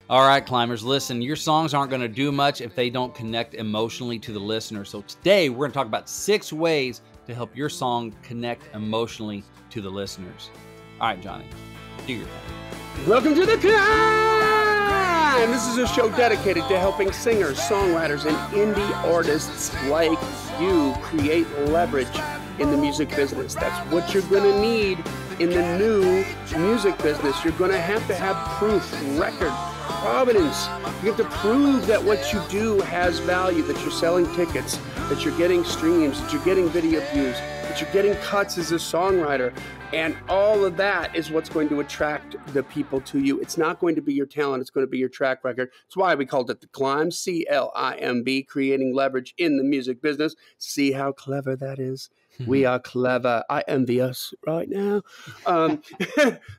All right, climbers, listen, your songs aren't going to do much if they don't connect emotionally to the listener. So today we're going to talk about 6 ways to help your song connect emotionally to the listeners. All right, Johnny, do your thing. Welcome to the climb! This is a show dedicated to helping singers, songwriters, and indie artists like you create leverage in the music business. That's what you're going to need in the new music business. You're going to have proof, record, provenance. You have to prove that what you do has value, that you're selling tickets, that you're getting streams, that you're getting video views, that you're getting cuts as a songwriter. And all of that is what's going to attract the people to you. It's not going to be your talent. It's going to be your track record. That's why we called it the C.L.I.M.B, C.L.I.M.B, creating leverage in the music business. See how clever that is? We are clever. I envy us right now.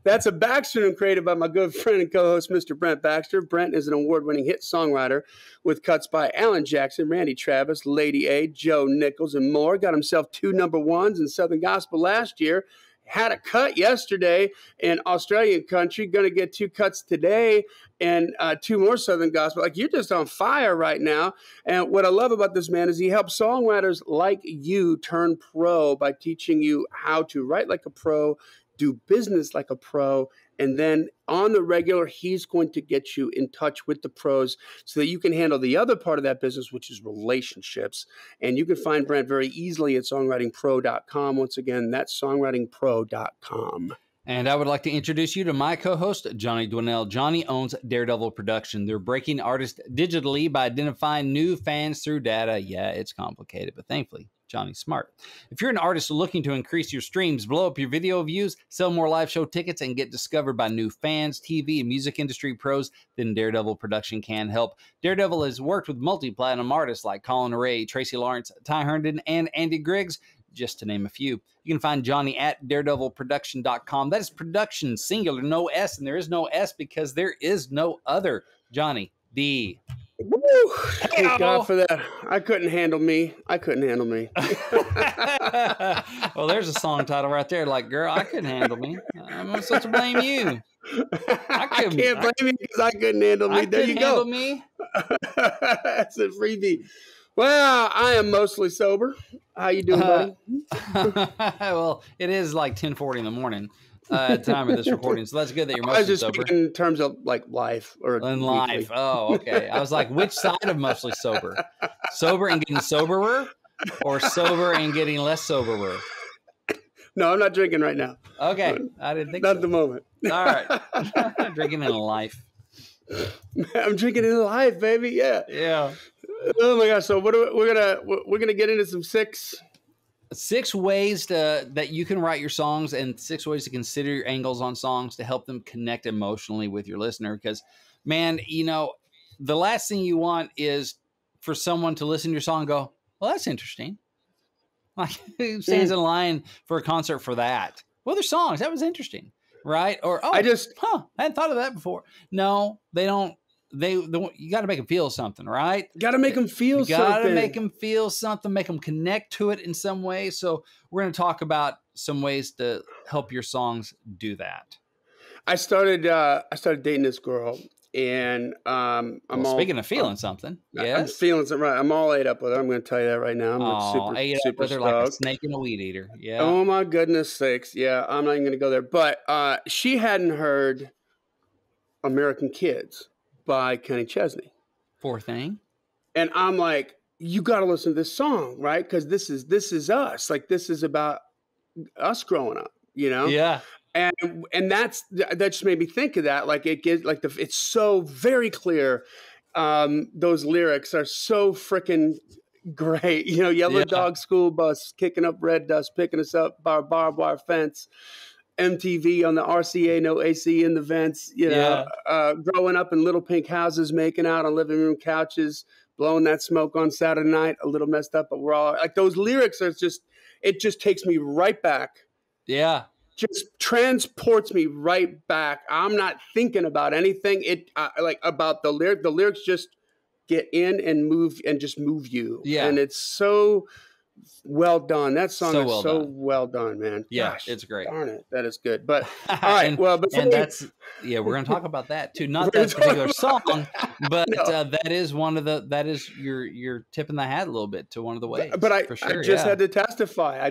That's a Baxter created by my good friend and co-host, Mr. Brent Baxter. Brent is an award-winning hit songwriter with cuts by Alan Jackson, Randy Travis, Lady A, Joe Nichols, and more. Got himself 2 number 1s in Southern Gospel last year. Had a cut yesterday in Australian country. Going to get 2 cuts today and 2 more Southern Gospel. Like, you're just on fire right now. And what I love about this man is he helps songwriters like you turn pro by teaching you how to write like a pro, do business like a pro, and then on the regular, he's going to get you in touch with the pros so that you can handle the other part of that business, which is relationships. And you can find Brent very easily at songwritingpro.com. Once again, that's songwritingpro.com. And I would like to introduce you to my co-host, Johnny Dwinell. Johnny owns Daredevil Production. They're breaking artists digitally by identifying new fans through data. Yeah, it's complicated, but thankfully, Johnny's smart. If you're an artist looking to increase your streams, blow up your video views, sell more live show tickets, and get discovered by new fans, TV, and music industry pros, then Daredevil Production can help. Daredevil has worked with multi-platinum artists like Colin Ray, Tracy Lawrence, Ty Herndon, and Andy Griggs, just to name a few. You can find Johnny at daredevilproduction.com. That is production, singular, no S, and there is no S because there is no other Johnny D. Woo! Thank God for that. I couldn't handle me. Well, there's a song title right there. Like, girl, I couldn't handle me. I'm supposed to blame you. I can't blame you because I couldn't handle me. There you go. Me. That's a freebie. Well, I am mostly sober. How you doing, buddy? Well, it is like 10:40 in the morning at the time of this recording, so that's good that you're mostly sober. I was just sober. speaking in terms of like life or in life. Oh, okay. I was like, which side of mostly sober? Sober and getting soberer, or sober and getting less soberer? No, I'm not drinking right now. Okay, I didn't think not so. At the moment. All right, drinking in life. I'm drinking in life, baby. Yeah. Yeah. Oh my gosh! So what are we're gonna get into some 6 ways that you can write your songs, and 6 ways to consider your angles on songs to help them connect emotionally with your listener. Because, man, you know, the last thing you want is for someone to listen to your song and go, "Well, that's interesting." Like, who stands in line for a concert for that? Well, their songs, that was interesting, right? Or I hadn't thought of that before. No, they don't. You got to make them feel something, right? Got to make them feel something. Got to make them feel something, make them connect to it in some way. So we're going to talk about some ways to help your songs do that. I started dating this girl, and speaking of feeling something, yes, I'm feeling something. Right, I'm all ate up with her. I'm going to tell you that right now. I'm ate up with her like a snake and a weed eater. Yeah. Oh my goodness sakes. Yeah, I'm not even going to go there. But she hadn't heard American Kids by Kenny Chesney. Poor thing. And I'm like, you got to listen to this song, right? Because this is us. Like, this is about us growing up, you know? Yeah. And that just made me think of that. Like, it gives it's so very clear. Those lyrics are so freaking great. You know, yellow dog school bus kicking up red dust, picking us up by barbed wire fence. MTV on the RCA, no AC in the vents, you know, growing up in little pink houses, making out on living room couches, blowing that smoke on Saturday night, a little messed up, but we're all like, those lyrics are it just takes me right back. Yeah. Just transports me right back. I'm not thinking about anything. About the lyrics just get in and move and just move you. Yeah. And it's so Well done. That song So is well so done. well done, man. Yeah, Gosh, it's great. darn it. That is good. But all right. Well, before and that's we're going to talk about that too. Not We're that particular talking song, but No. that is that is you're tipping the hat a little bit to one of the ways. But I for sure, just had to testify.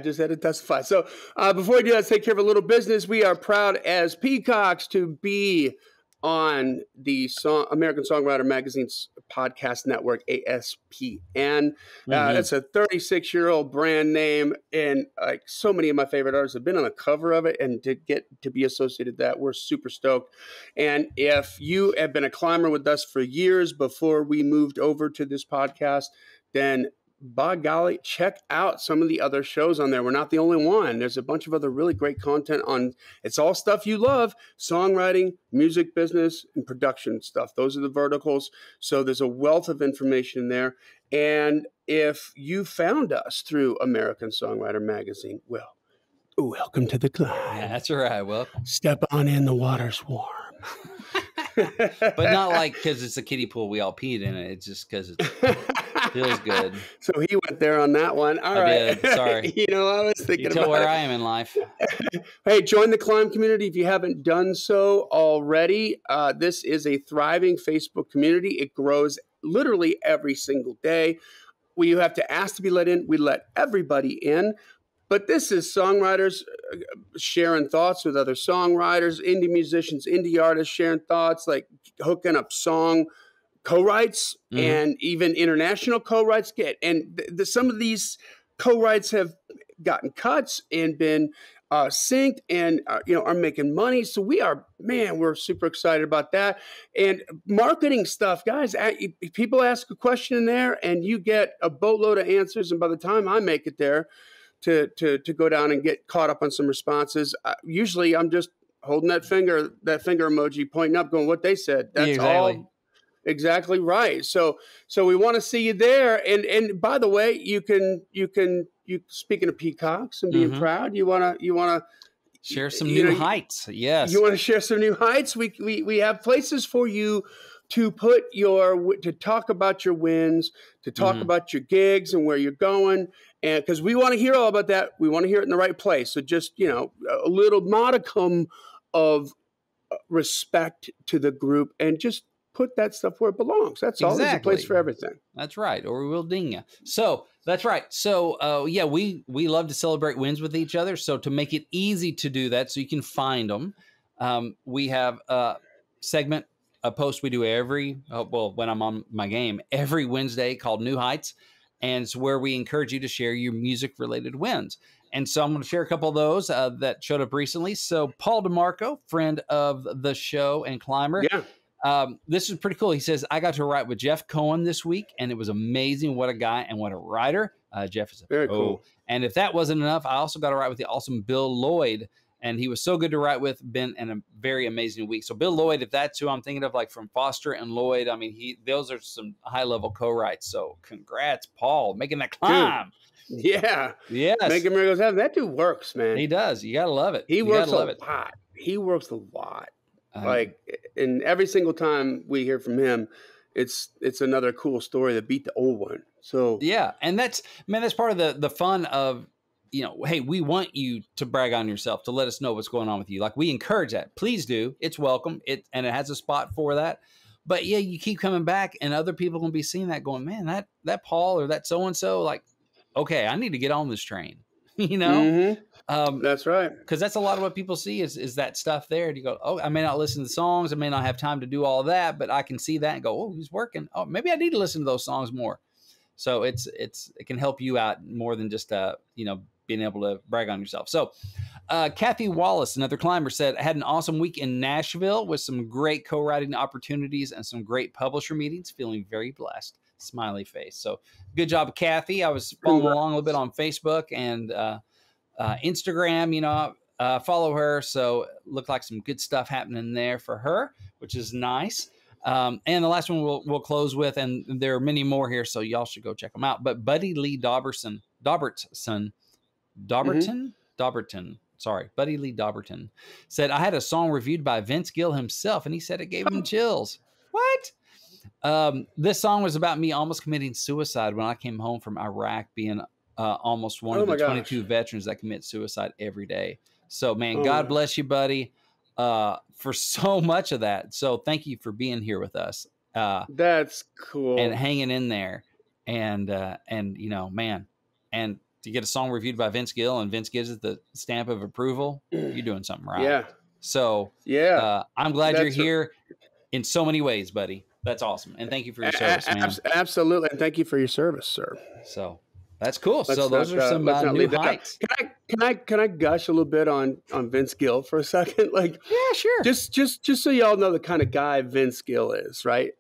So before we do that, let's take care of a little business. We are proud as Peacocks to be on the American Songwriter Magazine's podcast network, ASPN. It's a 36-year-old brand name, and like so many of my favorite artists have been on the cover of it, and to get to be associated with that, we're super stoked. And if you have been a climber with us for years before we moved over to this podcast, then by golly, check out some of the other shows on there. We're not the only one. There's a bunch of other really great content on. It's all stuff you love: songwriting, music business, and production stuff. Those are the verticals. So there's a wealth of information there. And if you found us through American Songwriter Magazine, well, welcome to the climb. Yeah, that's right. Welcome. Step on in, the water's warm. But not like because it's a kiddie pool, we all peed in it. It's just because it feels good. So he went there on that one. All right. Did. Sorry. I was thinking about where I am in life. Hey, join the C.L.I.M.B community if you haven't done so already. This is a thriving Facebook community. It grows literally every single day. You have to ask to be let in. We let everybody in. But this is songwriters sharing thoughts with other songwriters, indie musicians, indie artists sharing thoughts, like hooking up song co-writes and even international co-writes and some of these co-writes have gotten cuts and been synced and are making money. So we're super excited about that. And marketing stuff, guys, people ask a question in there and you get a boatload of answers. And by the time I make it there to go down and get caught up on some responses, usually I'm just holding that finger emoji, pointing up, going, what they said. That's all. Exactly right. So we want to see you there. And by the way, you speaking of peacocks and being proud, you want to share some new heights. Yes. You want to share some new heights. We have places for you to to talk about your wins, to talk about your gigs and where you're going. And because we want to hear all about that, we want to hear it in the right place. So just, a little modicum of respect to the group and just put that stuff where it belongs. That's all. There's a place for everything. That's right. Or we will ding you. So that's right. So we love to celebrate wins with each other. So to make it easy to do that, so you can find them, we have a segment, a post we do when I'm on my game, every Wednesday called New Heights. And it's where we encourage you to share your music related wins. And so I'm going to share a couple of those that showed up recently. So Paul DeMarco, friend of the show and climber. Yeah. This is pretty cool. He says, I got to write with Jeff Cohen this week, and it was amazing. What a guy and what a writer. Jeff is very cool. And if that wasn't enough, I also got to write with the awesome Bill Lloyd, and he was so good to write with. Been in a very amazing week. So Bill Lloyd, if that's who I'm thinking of, like from Foster and Lloyd, I mean, those are some high level co-writes. So congrats, Paul, making that climb. Dude. Yeah. Yes. Making miracles happen. That dude works, man. He does. You got to love it. He works a lot. He works a lot. And every single time we hear from him, it's another cool story that beat the old one. So yeah, and that's part of the fun of, hey, we want you to brag on yourself, to let us know what's going on with you. Like, we encourage that. Please do. It's welcome. And it has a spot for that. But yeah, you keep coming back, and other people can be seeing that, going, man, that Paul or that so and so, like, okay, I need to get on this train. That's right. Because that's a lot of what people see is that stuff there. And you go, oh, I may not listen to the songs, I may not have time to do all that, but I can see that and go, oh, he's working. Oh, maybe I need to listen to those songs more. So it can help you out more than just being able to brag on yourself. So Kathy Wallace, another climber, said, I had an awesome week in Nashville with some great co-writing opportunities and some great publisher meetings. Feeling very blessed. Smiley face. So good job, Kathy. I was following along a little bit on Facebook and Instagram, follow her. So looked like some good stuff happening there for her, which is nice. And the last one we'll close with, and there are many more here, so y'all should go check them out. But Buddy Lee Dauberton, Buddy Lee Dauberton said, I had a song reviewed by Vince Gill himself, and he said it gave him chills. What? This song was about me almost committing suicide when I came home from Iraq, being almost one of the 22 veterans that commit suicide every day. So, man, God bless you, buddy, for so much of that. So thank you for being here with us. That's cool. And hanging in there. And you know, man, and to get a song reviewed by Vince Gill and Vince gives it the stamp of approval, you're doing something right. Yeah. So, I'm glad you're here in so many ways, buddy. That's awesome. And thank you for your service, man. Absolutely. And thank you for your service, sir. So that's cool. So those are some new heights. Can I gush a little bit on Vince Gill for a second? Like, yeah, sure. Just so y'all know the kind of guy Vince Gill is, right?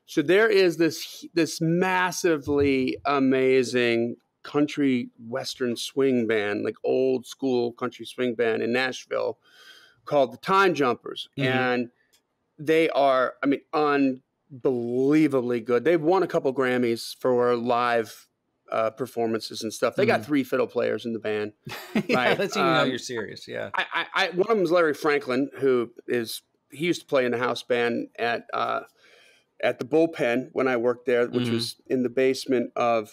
So there is this massively amazing country western swing band, like old school country swing band in Nashville called the Time Jumpers. Mm-hmm. And they are, I mean, unbelievably good. They've won a couple Grammys for live performances and stuff. They got 3 fiddle players in the band. Yeah, right? That's how you know you're serious. Yeah. One of them is Larry Franklin, he used to play in the house band at the Bullpen when I worked there, which was in the basement of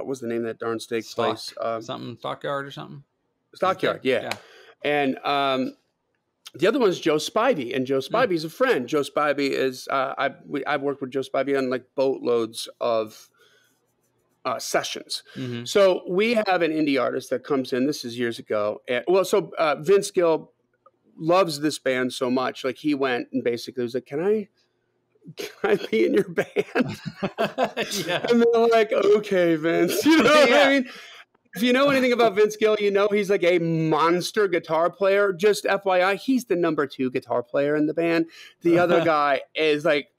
what's the name of that darn steak place? Stockyard or something? Stockyard, yeah. And the other one is Joe Spivey, and Joe Spivey's a friend. Joe Spivey is I've worked with Joe Spivey on like boatloads of sessions. Mm-hmm. So we have an indie artist that comes in. This is years ago. Vince Gill loves this band so much. Like he went and basically was like, "Can I be in your band?" Yeah. And they're like, "Okay, Vince." You know what I mean? If you know anything about Vince Gill, you know he's like a monster guitar player. Just FYI, he's the number 2 guitar player in the band. The other guy is like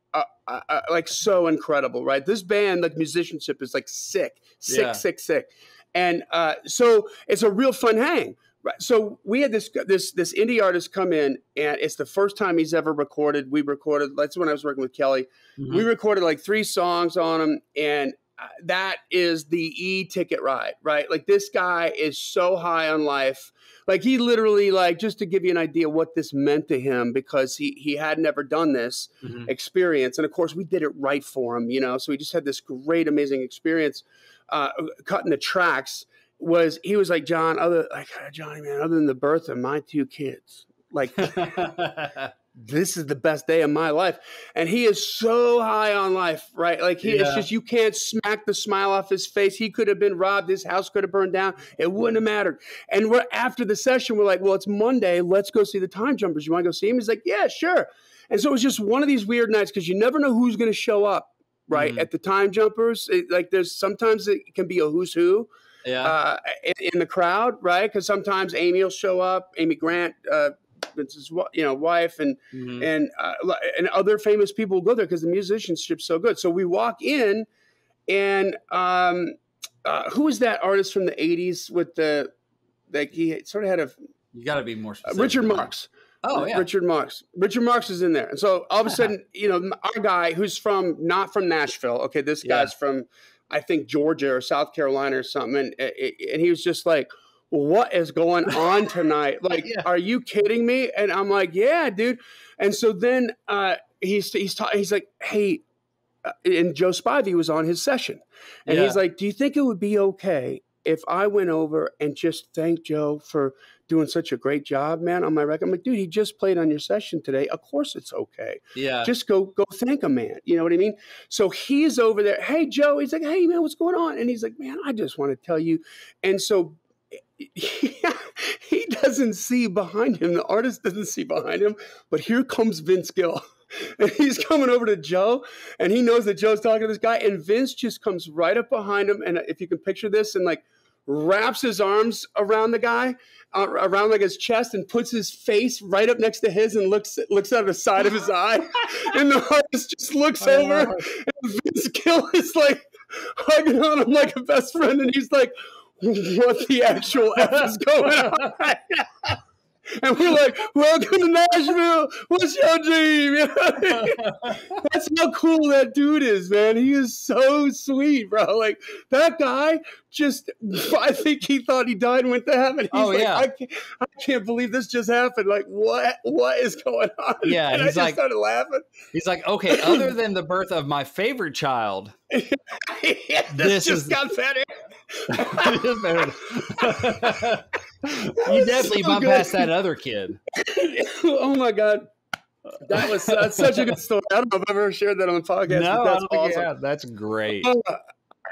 so incredible, right? This band, like musicianship, is like sick. And so it's a real fun hang. Right. So we had this indie artist come in, and it's the first time he's ever recorded. That's when I was working with Kelly. Mm-hmm. We recorded like 3 songs on him, and that is the e-ticket ride, right? Like this guy is so high on life. Like he literally, like, just to give you an idea what this meant to him, because he had never done this experience. And of course we did it right for him, you know? So he just had this great, amazing experience, cutting the tracks. He was like, Johnny, man, other than the birth of my 2 kids, like, this is the best day of my life. And he is so high on life, right? Like it's just, you can't smack the smile off his face. He could have been robbed. His house could have burned down. It wouldn't have mattered. And after the session, we're like, well, it's Monday. Let's go see the Time Jumpers. You want to go see him? He's like, yeah, sure. And so it was just one of these weird nights, because you never know who's going to show up, right? At the Time Jumpers. Sometimes it can be a who's who. Yeah. In the crowd, right? Because sometimes Amy will show up, Amy Grant, Vince's wife, and other famous people will go there because the musicianship's so good. So we walk in, and who is that artist from the 80s with he sort of had you got to be more specific. Richard Marx. Oh yeah, Richard Marx. Richard Marx is in there, and so all of a sudden, our guy who's not from Nashville. Okay, this guy's from, I think, Georgia or South Carolina or something. And he was just like, what is going on tonight? Like, are you kidding me? And I'm like, yeah, dude. And so then he's like, hey, and Joe Spivey was on his session. And he's like, do you think it would be okay if I went over and just thanked Joe for doing such a great job, man, on my record? I'm like, dude, he just played on your session today. Of course it's okay. Yeah. Just go thank him, man. You know what I mean? So he's over there. Hey, Joe. He's like, hey, man, what's going on? And he's like, man, I just want to tell you. And so he doesn't see behind him. The artist doesn't see behind him. But here comes Vince Gill. And he's coming over to Joe, and he knows that Joe's talking to this guy. And Vince just comes right up behind him. And if you can picture this, and like wraps his arms around the guy, around like his chest, and puts his face right up next to his and looks out of the side of his eye. And the artist just looks over, and Vince Gill is like hugging on him like a best friend. And he's like, what the actual F is going on? And we're like, welcome to Nashville. What's your dream? You know? That's how cool that dude is, man. He is so sweet, bro. Like, that guy just, I think he thought he died and went to heaven. He's like, yeah. I can't believe this just happened. Like, what is going on? Yeah, and he's I like, just started laughing. He's like, okay, other than the birth of my favorite child, yeah, this just got better. You definitely bypassed that other kid. Oh my God. That was such a good story. I don't know if I've ever shared that on the podcast. No, but that's I don't think awesome. you have. That's great.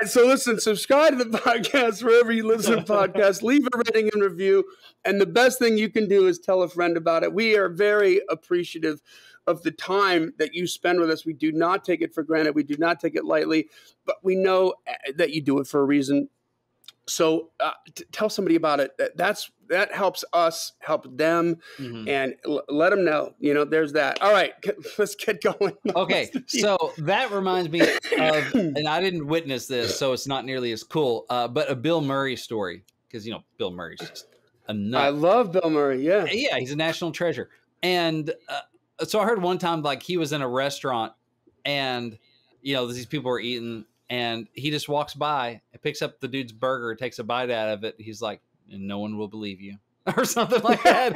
So listen, subscribe to the podcast wherever you listen to podcasts. Leave a rating and review. And the best thing you can do is tell a friend about it. We are very appreciative of the time that you spend with us. We do not take it for granted. We do not take it lightly. But we know that you do it for a reason. So tell somebody about it. That helps us help them, and let them know. You know, there's that. All right, let's get going. Okay, so that reminds me of, and I didn't witness this, so it's not nearly as cool, but a Bill Murray story, because, you know, Bill Murray's just a nut. I love Bill Murray, yeah. Yeah, he's a national treasure. And so I heard one time, like, he was in a restaurant, and, you know, these people were eating, and he just walks by and picks up the dude's burger, takes a bite out of it. He's like, and no one will believe you, or something like that.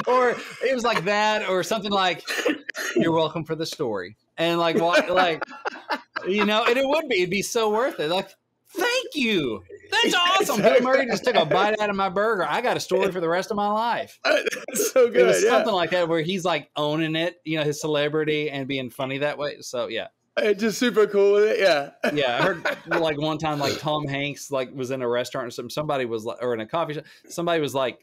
Or it was like that, or something like, you're welcome for the story. And like, you know, and it'd be so worth it. Like, thank you. That's awesome. Bill Murray just took a bite out of my burger. I got a story for the rest of my life. That's so good. It was something like that, where he's like owning it, you know, his celebrity, and being funny that way. So yeah. It's just super cool with it, yeah. Yeah, I heard like one time, like Tom Hanks like was in a restaurant or something. Somebody was like, or in a coffee shop, somebody was like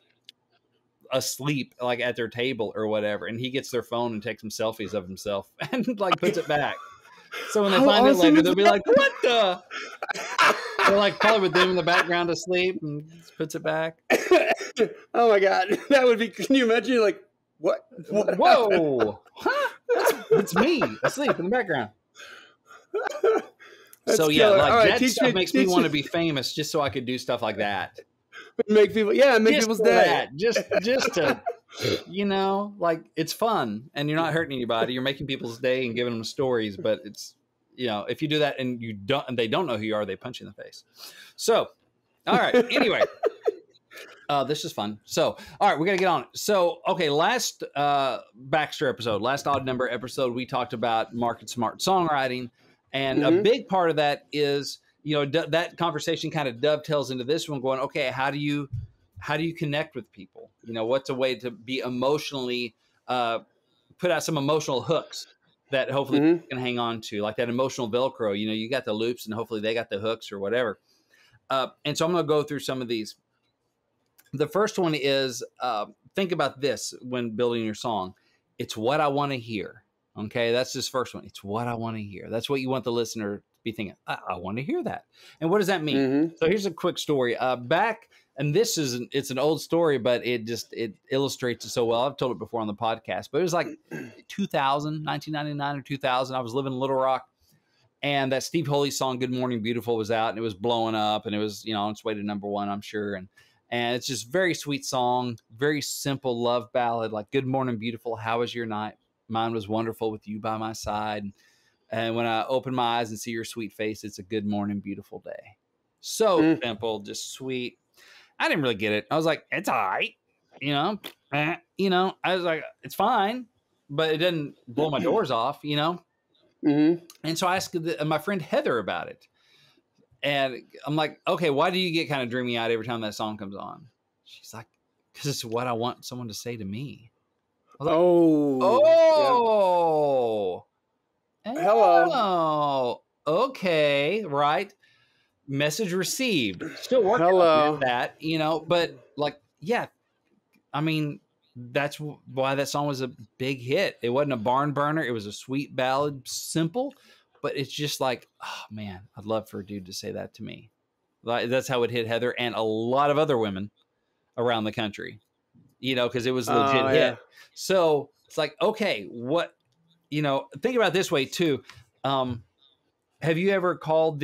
asleep like at their table or whatever, and he gets their phone and takes some selfies of himself and like puts it back. So when they find it later, they'll be like, "What the?" They're like probably with them in the background asleep, and puts it back. Oh my God, that would be. Can you imagine? You're like, what? Whoa, huh? It's me asleep in the background. So yeah, killer. like right, that stuff makes me want to be famous, just so I could do stuff like that. Make people's day. Just to, you know, like, it's fun, and you're not hurting anybody. You're making people's day and giving them stories. But it's, you know, if you do that and they don't know who you are, they punch you in the face. So, all right. Anyway, this is fun. So, all right, we got to get on it. So, okay, last Baxter episode, last odd number episode, we talked about market smart songwriting. And a big part of that is, you know, that conversation kind of dovetails into this one, going, okay, how do you connect with people? You know, what's a way to be emotionally, put out some emotional hooks that hopefully people can hang on to, like that emotional Velcro. You know, you got the loops and hopefully they got the hooks or whatever. And so I'm going to go through some of these. The first one is, think about this when building your song. It's what I want to hear. Okay, that's this first one. It's what I want to hear. That's what you want the listener to be thinking. I want to hear that. And what does that mean? So here's a quick story. Back, and it's an old story, but it illustrates it so well. I've told it before on the podcast, but it was like 1999 or 2000. I was living in Little Rock, and that Steve Holy song, Good Morning Beautiful, was out, and it was blowing up, and it was, you know, on its way to #1, I'm sure. And it's just very sweet song, very simple love ballad, like Good Morning Beautiful, how was your night? Mine was wonderful with you by my side. And when I open my eyes and see your sweet face, it's a good morning, beautiful day. So simple, just sweet. I didn't really get it. I was like, it's all right. You know, I was like, it's fine, but it didn't blow my doors off, you know? And so I asked my friend Heather about it. And I'm like, okay, why do you get kind of dreamy eyed every time that song comes on? She's like, because it's what I want someone to say to me. Like, hello. Okay, right. Message received. Still working on that, you know, but like, yeah, I mean, that's why that song was a big hit. It wasn't a barn burner. It was a sweet ballad, simple, but it's just like, oh man, I'd love for a dude to say that to me. Like, that's how it hit Heather and a lot of other women around the country, you know, because it was a legit hit. So it's like, okay, what, you know, think about it this way too. Have you ever called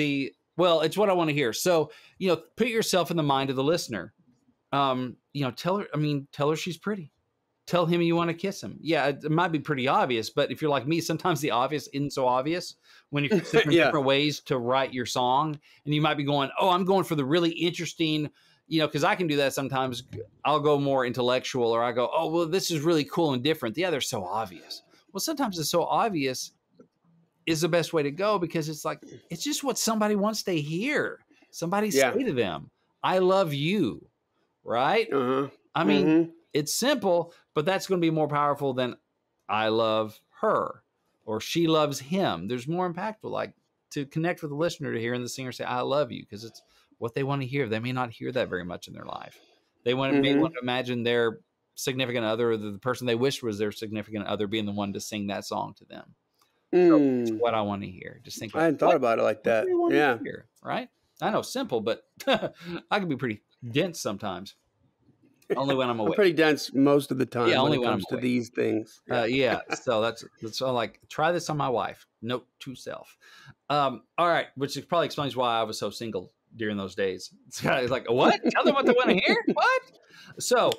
well, it's what I want to hear. So, you know, put yourself in the mind of the listener. you know, tell her she's pretty. Tell him you want to kiss him. Yeah, it might be pretty obvious, but if you're like me, sometimes the obvious isn't so obvious when you're considering different ways to write your song. And you might be going, oh, I'm going for the really interesting, you know, because I can do that sometimes. I'll go more intellectual, or I go, oh, well, this is really cool and different. Yeah, they're so obvious. Well, sometimes it's so obvious is the best way to go, because it's like, it's just what somebody wants to hear. Somebody say to them, I love you, right? I mean, it's simple, but that's going to be more powerful than I love her or she loves him. There's more impactful, like to connect with the listener to hearing the singer say, I love you, because it's what they want to hear. They may not hear that very much in their life. They may want to imagine their significant other, or the person they wish was their significant other, being the one to sing that song to them. So it's what I want to hear. Just think. I hadn't thought about it like that. Yeah. Hear, right? I know, simple, but I can be pretty dense sometimes. Only when I'm awake. I'm pretty dense most of the time. Yeah, only when it comes to these things. Yeah. So that's all. Like, try this on my wife. Note to self. All right, which probably explains why I was so single during those days. It's like, what? Tell them what they want to hear. What? So,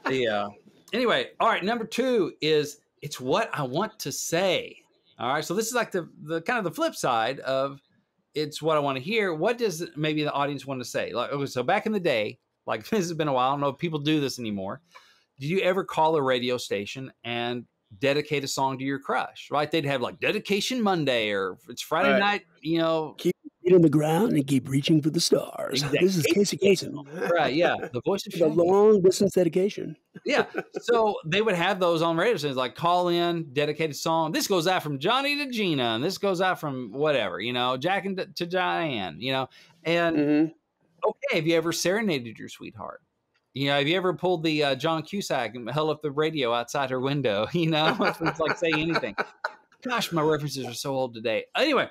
yeah. Anyway, all right. Number 2 is it's what I want to say. All right. So this is like the kind of the flip side of it's what I want to hear. What does maybe the audience want to say? Like, okay, so back in the day, like this has been a while. I don't know if people do this anymore. Did you ever call a radio station and dedicate a song to your crush? Right? They'd have like Dedication Monday, or it's Friday night, you know. Keep your feet on the ground and keep reaching for the stars. Exactly. This is Casey Kasem. Right, yeah. The voice of the long distance dedication. Yeah. So they would have those on radio stations, like call in, dedicated song. This goes out from Johnny to Gina, and this goes out from whatever, you know, Jack and to Diane, you know. And okay, have you ever serenaded your sweetheart? You know, have you ever pulled the John Cusack and held up the radio outside her window? You know, it's like saying anything. Gosh, my references are so old today. Anyway.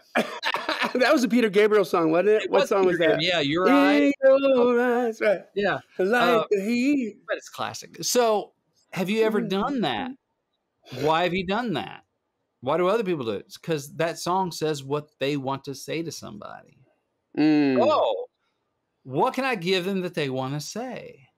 That was a Peter Gabriel song, wasn't it? What song was that? Yeah, You're Right. That's right. Yeah. Like the heat. But it's classic. So have you ever done that? Why have you done that? Why do other people do it? It's because that song says what they want to say to somebody. Oh, what can I give them that they want to say?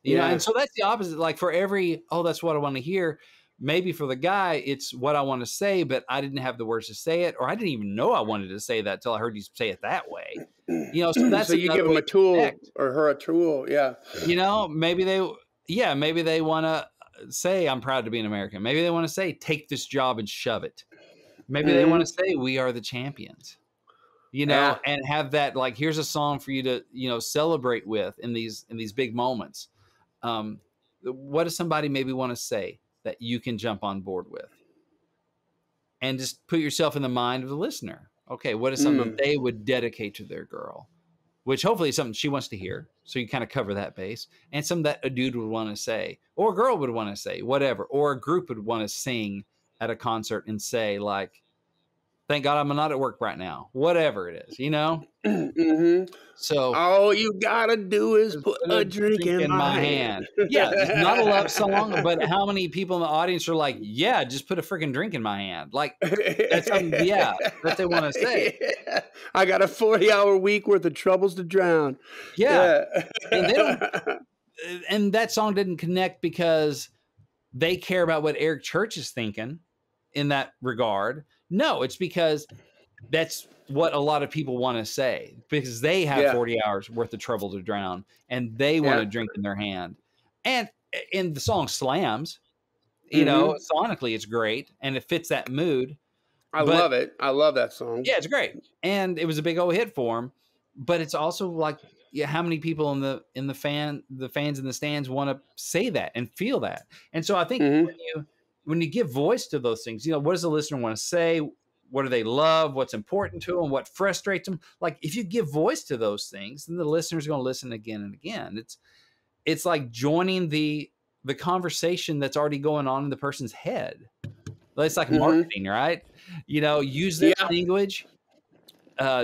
You know, and so that's the opposite. Like for every, oh, that's what I want to hear. Maybe for the guy, it's what I want to say, but I didn't have the words to say it, or I didn't even know I wanted to say that till I heard you say it that way. You know, so that's so you give them a tool or her a tool, yeah. You know, maybe they want to say, I'm proud to be an American. Maybe they want to say, take this job and shove it. Maybe they want to say, we are the champions. You know, and have that, like, here's a song for you to, you know, celebrate with in these big moments. What does somebody maybe want to say that you can jump on board with? And just put yourself in the mind of the listener. Okay, what is something they would dedicate to their girl? Which hopefully is something she wants to hear. So you kind of cover that base. And something that a dude would want to say, or a girl would want to say, whatever. Or a group would want to sing at a concert and say, like, thank God I'm not at work right now. Whatever it is, you know? So all you gotta do is put a drink in my hand. Yeah, it's not a love song, but how many people in the audience are like, yeah, just put a freaking drink in my hand? Like, that's something, that they want to say. Yeah. I got a 40-hour week worth of troubles to drown. Yeah. And they don't, and that song didn't connect because they care about what Eric Church is thinking in that regard. No, it's because that's what a lot of people want to say, because they have 40 hours worth of trouble to drown and they want a drink in their hand. And in the song Slams, you know, sonically it's great and it fits that mood. I love it. I love that song. Yeah, it's great. And it was a big old hit for him, but it's also like, how many people in the fans in the stands want to say that and feel that? And so I think when you give voice to those things, you know, what does the listener want to say? What do they love? What's important to them? What frustrates them? Like, if you give voice to those things, then the listener's going to listen again and again. It's like joining the conversation that's already going on in the person's head. It's like marketing, right? You know, use that language,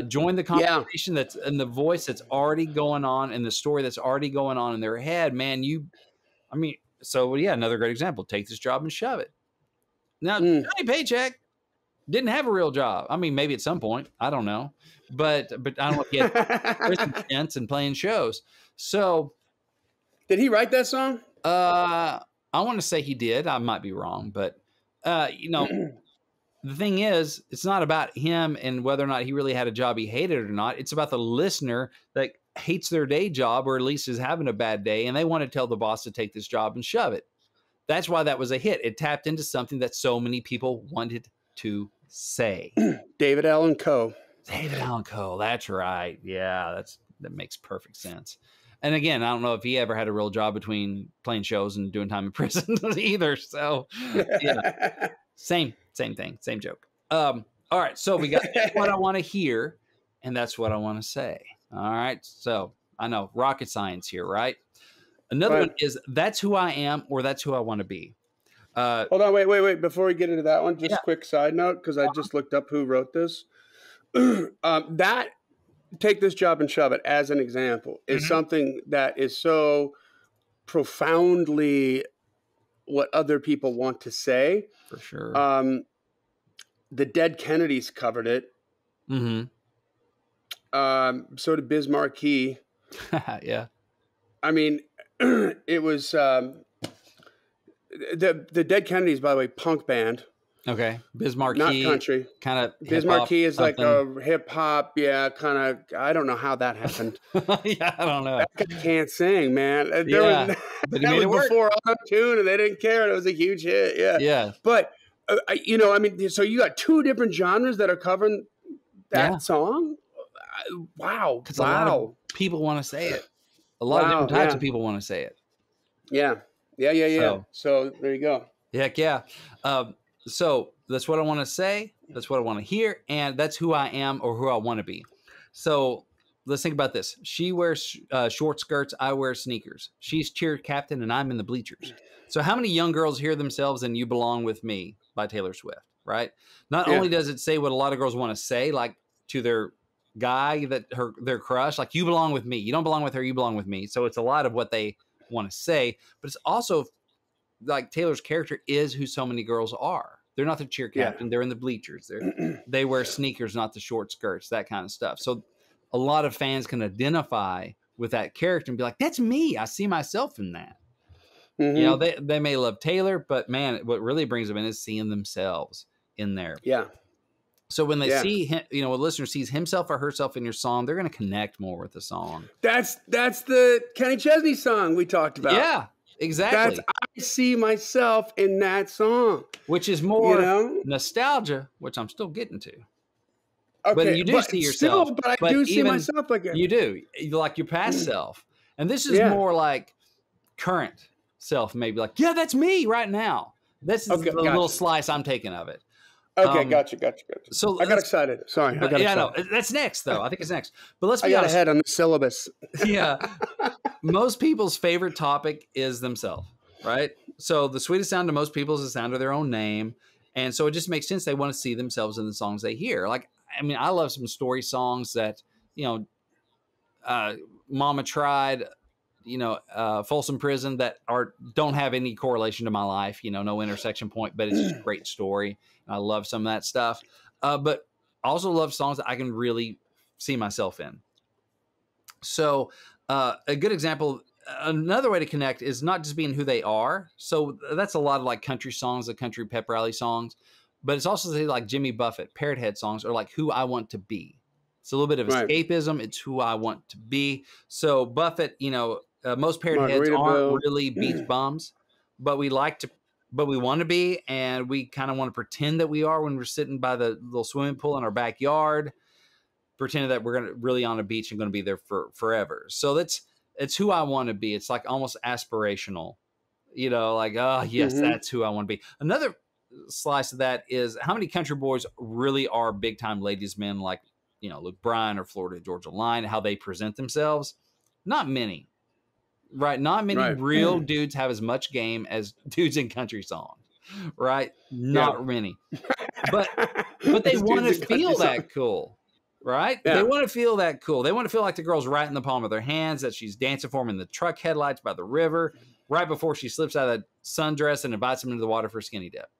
join the conversation that's in the voice that's already going on and the story that's already going on in their head. Man, another great example. Take this job and shove it. Now, Johnny Paycheck didn't have a real job. I mean, maybe at some point, I don't know, but I don't know if he had prison stints and playing shows. So Did he write that song? I want to say he did. I might be wrong, but you know, the thing is, it's not about him and whether or not he really had a job he hated or not. It's about the listener that hates their day job, or at least is having a bad day, and they want to tell the boss to take this job and shove it. That's why that was a hit. It tapped into something that so many people wanted to say. David Allan Coe. David Allan Coe. That's right. Yeah, that makes perfect sense. And again, I don't know if he ever had a real job between playing shows and doing time in prison either. So, yeah, same thing, same joke. All right, so we got what I want to hear, and that's what I want to say. All right, so I know rocket science here, right? Another one is That's Who I Am, or That's Who I Want to Be. Hold on, wait. Before we get into that one, just a quick side note, because I just looked up who wrote this. That Take This Job and Shove It as an example is something that is so profoundly what other people want to say. For sure. The Dead Kennedys covered it. So did Biz Markie. Yeah. I mean, it was the Dead Kennedys, by the way, punk band. Okay. Biz Markie. Not country. Kind of. Biz Markie is like a hip hop. Yeah. Kind of. I don't know how that happened. Yeah. I don't know. That guy can't sing, man. But he that made it was work. before auto-tune and they didn't care. And it was a huge hit. Yeah. Yeah. But, I mean, so you got two different genres that are covering that song? Wow. Because a lot of people want to say it. A lot of different types of people want to say it. Yeah. So there you go. Heck yeah. So that's what I want to say. That's what I want to hear. And that's who I am, or who I want to be. So let's think about this. She wears short skirts. I wear sneakers. She's cheer captain and I'm in the bleachers. So how many young girls hear themselves in You Belong With Me by Taylor Swift, right? Not only does it say what a lot of girls want to say, like to their guy, their crush, like, you belong with me. You don't belong with her. You belong with me. So it's a lot of what they want to say, but it's also like Taylor's character is who so many girls are. They're not the cheer captain. They're in the bleachers. They wear sneakers, not the short skirts, that kind of stuff. So a lot of fans can identify with that character and be like, that's me. I see myself in that. You know, they may love Taylor, but man, what really brings them in is seeing themselves in there. Yeah. So when they see him, you know, a listener sees himself or herself in your song, they're going to connect more with the song. That's the Kenny Chesney song we talked about. Yeah. Exactly. I see myself in that song. Which is more nostalgia, which I'm still getting to. Okay, but you do see yourself. But I do see myself again. You do. Like your past self. And this is more like current self, maybe like, yeah, that's me right now. This is the little slice I'm taking of it. Okay, gotcha. So I got excited. Sorry. No, that's next, though. I think it's next. But let's be honest. I got ahead on the syllabus. Yeah. Most people's favorite topic is themselves, right? So the sweetest sound to most people is the sound of their own name. And so it just makes sense. They want to see themselves in the songs they hear. Like, I mean, I love some story songs that, you know, Mama Tried, you know, Folsom Prison, that don't have any correlation to my life, you know, no intersection point, but it's just a great story. And I love some of that stuff. But I also love songs that I can really see myself in. So a good example, another way to connect is not just being who they are. So that's a lot of like country songs, the country pep rally songs, but it's also like Jimmy Buffett, Parrot Head songs, or like who I want to be. It's a little bit of escapism. It's who I want to be. So Buffett, you know, most Parrot Heads aren't really beach bums, but we want to be, and we kind of want to pretend that we are when we're sitting by the little swimming pool in our backyard, pretending that we're going to really on a beach and going to be there for forever. So it's who I want to be. It's like almost aspirational, you know, like, oh yes, that's who I want to be. Another slice of that is how many country boys really are big time ladies men, like, you know, Luke Bryan or Florida Georgia Line, how they present themselves. Not many. Right. Not many real dudes have as much game as dudes in country songs. Right. Not many. But they want to feel that cool. Right. Yeah. They want to feel that cool. They want to feel like the girl's right in the palm of their hands, that she's dancing for him in the truck headlights by the river, right before she slips out of that sundress and invites him into the water for a skinny dip.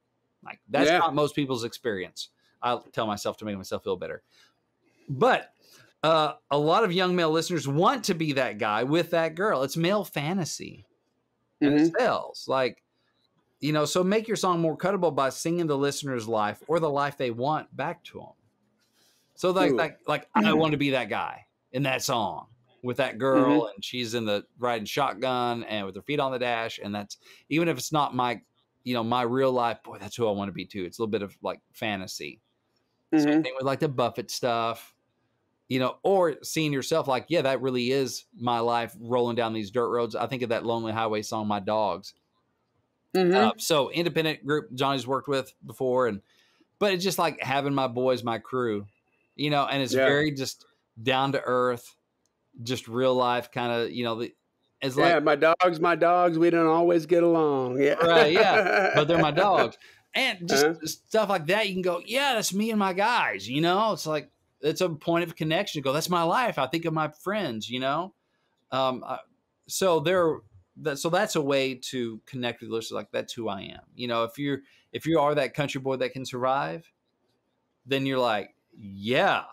Like, that's not most people's experience. I'll tell myself to make myself feel better. But A lot of young male listeners want to be that guy with that girl. It's male fantasy, and it sells. Like, you know, so make your song more cuttable by singing the listener's life or the life they want back to them. So like I want to be that guy in that song with that girl, and she's in the riding shotgun and with her feet on the dash, and that's, even if it's not my, you know, my real life, boy, that's who I want to be too. It's a little bit of like fantasy. Same thing with like the Buffett stuff, you know, or seeing yourself like, yeah, that really is my life rolling down these dirt roads. I think of that Lonely Highway song, My Dogs. So independent group Johnny's worked with before, but it's just like having my boys, my crew, you know, and it's very just down to earth, just real life kind of, you know, it's like, my dogs, we don't always get along. Yeah. Right. Yeah. But they're my dogs. And just stuff like that. You can go, yeah, that's me and my guys, you know, it's like, it's a point of connection. Go, that's my life. I think of my friends, you know? So that's a way to connect with listeners. Like, that's who I am. You know, if you are that country boy that can survive, then you're like, yeah,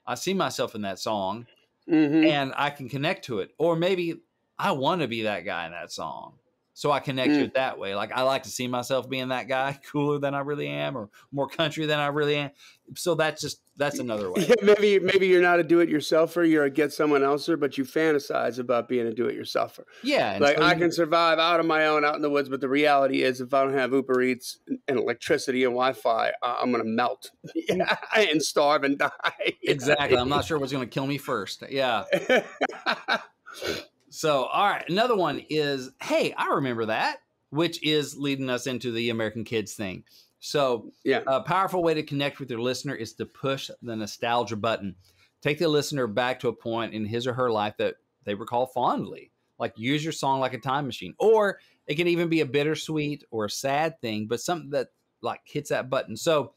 I see myself in that song and I can connect to it. Or maybe I want to be that guy in that song. So I connect to it that way. Like, I like to see myself being that guy, cooler than I really am, or more country than I really am. So that's another way. Yeah, maybe you're not a do-it-yourselfer, you're a get-someone-elser, but you fantasize about being a do-it-yourselfer. Yeah. Like, so I can survive out on my own, out in the woods, but the reality is if I don't have Uber Eats and electricity and Wi-Fi, I'm going to melt and starve and die. Exactly. I'm not sure what's going to kill me first. Yeah. So, all right. Another one is, hey, I remember that, which is leading us into the American Kids thing. So a powerful way to connect with your listener is to push the nostalgia button. Take the listener back to a point in his or her life that they recall fondly. Like, use your song like a time machine. Or it can even be a bittersweet or a sad thing, but something that like hits that button. So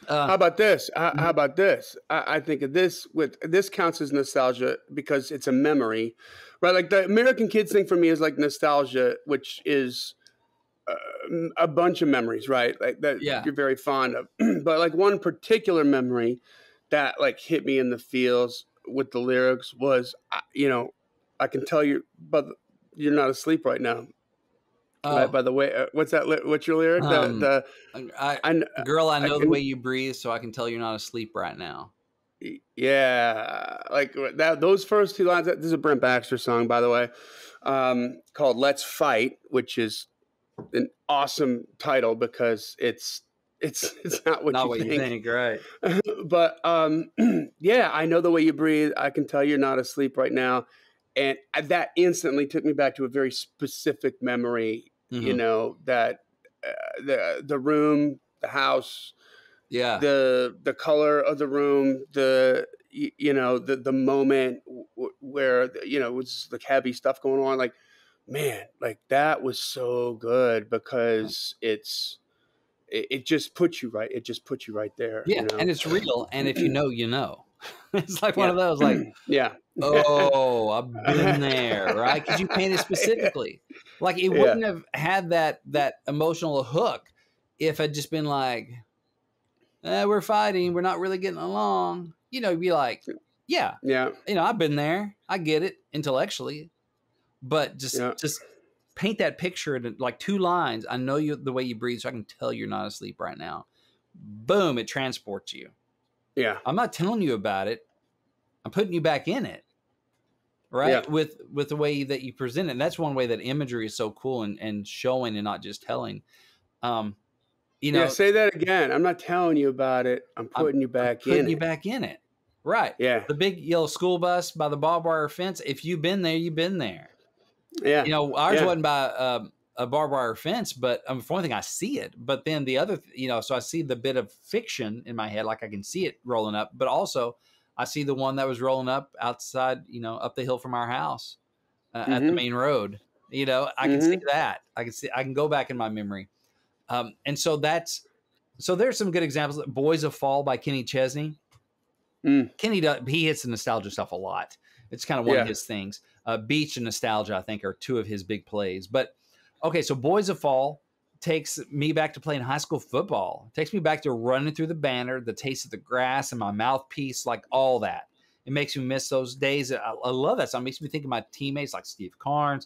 how about this? How about this? I think of this this counts as nostalgia because it's a memory, right? Like, the American Kids thing for me is like nostalgia, which is a bunch of memories, right? Like that you're very fond of. But like one particular memory that like hit me in the feels with the lyrics was, you know, I can tell you, but you're not asleep right now. Right, by the way, what's that? What's your lyric? Girl, I know the way you breathe, so I can tell you're not asleep right now. Yeah, like that. Those first two lines. This is a Brent Baxter song, by the way, called "Let's Fight," which is an awesome title because it's not what you think, right? But yeah, I know the way you breathe. I can tell you're not asleep right now, and that instantly took me back to a very specific memory. You know, that the room, the house, the color of the room, you know, the moment where, you know, it was like heavy stuff going on. Like, man, like that was so good because it just puts you right. It just puts you right there. Yeah. You know? And it's real. And if you know, you know. It's like one of those, like, oh, I've been there, right? Because you painted specifically. Like, it wouldn't have had that emotional hook if I'd just been like, we're fighting, we're not really getting along. You know, you'd be like, yeah, you know, I've been there, I get it intellectually, but just paint that picture in like 2 lines. I know you the way you breathe, so I can tell you're not asleep right now. Boom, it transports you. Yeah. I'm not telling you about it. I'm putting you back in it. Right. Yeah. With the way that you present it. And that's one way that imagery is so cool and showing and not just telling. You know, say that again. I'm not telling you about it. I'm putting you back in it. Putting you back in it. Right. Yeah. The big yellow school bus by the barbed wire fence. If you've been there, you've been there. Yeah. You know, ours wasn't by a barbed wire fence, but for one thing, I see it. But then the other, you know, so I see the bit of fiction in my head, like I can see it rolling up. But also, I see the one that was rolling up outside, you know, up the hill from our house at the main road. You know, I can see that. I can go back in my memory. And so there's some good examples. Boys of Fall by Kenny Chesney. Kenny he hits the nostalgia stuff a lot. It's kind of one of his things. Beach and Nostalgia, I think, are 2 of his big plays. But okay, so Boys of Fall takes me back to playing high school football. It takes me back to running through the banner, the taste of the grass and my mouthpiece, like all that. It makes me miss those days. I love that song. It makes me think of my teammates like Steve Karn,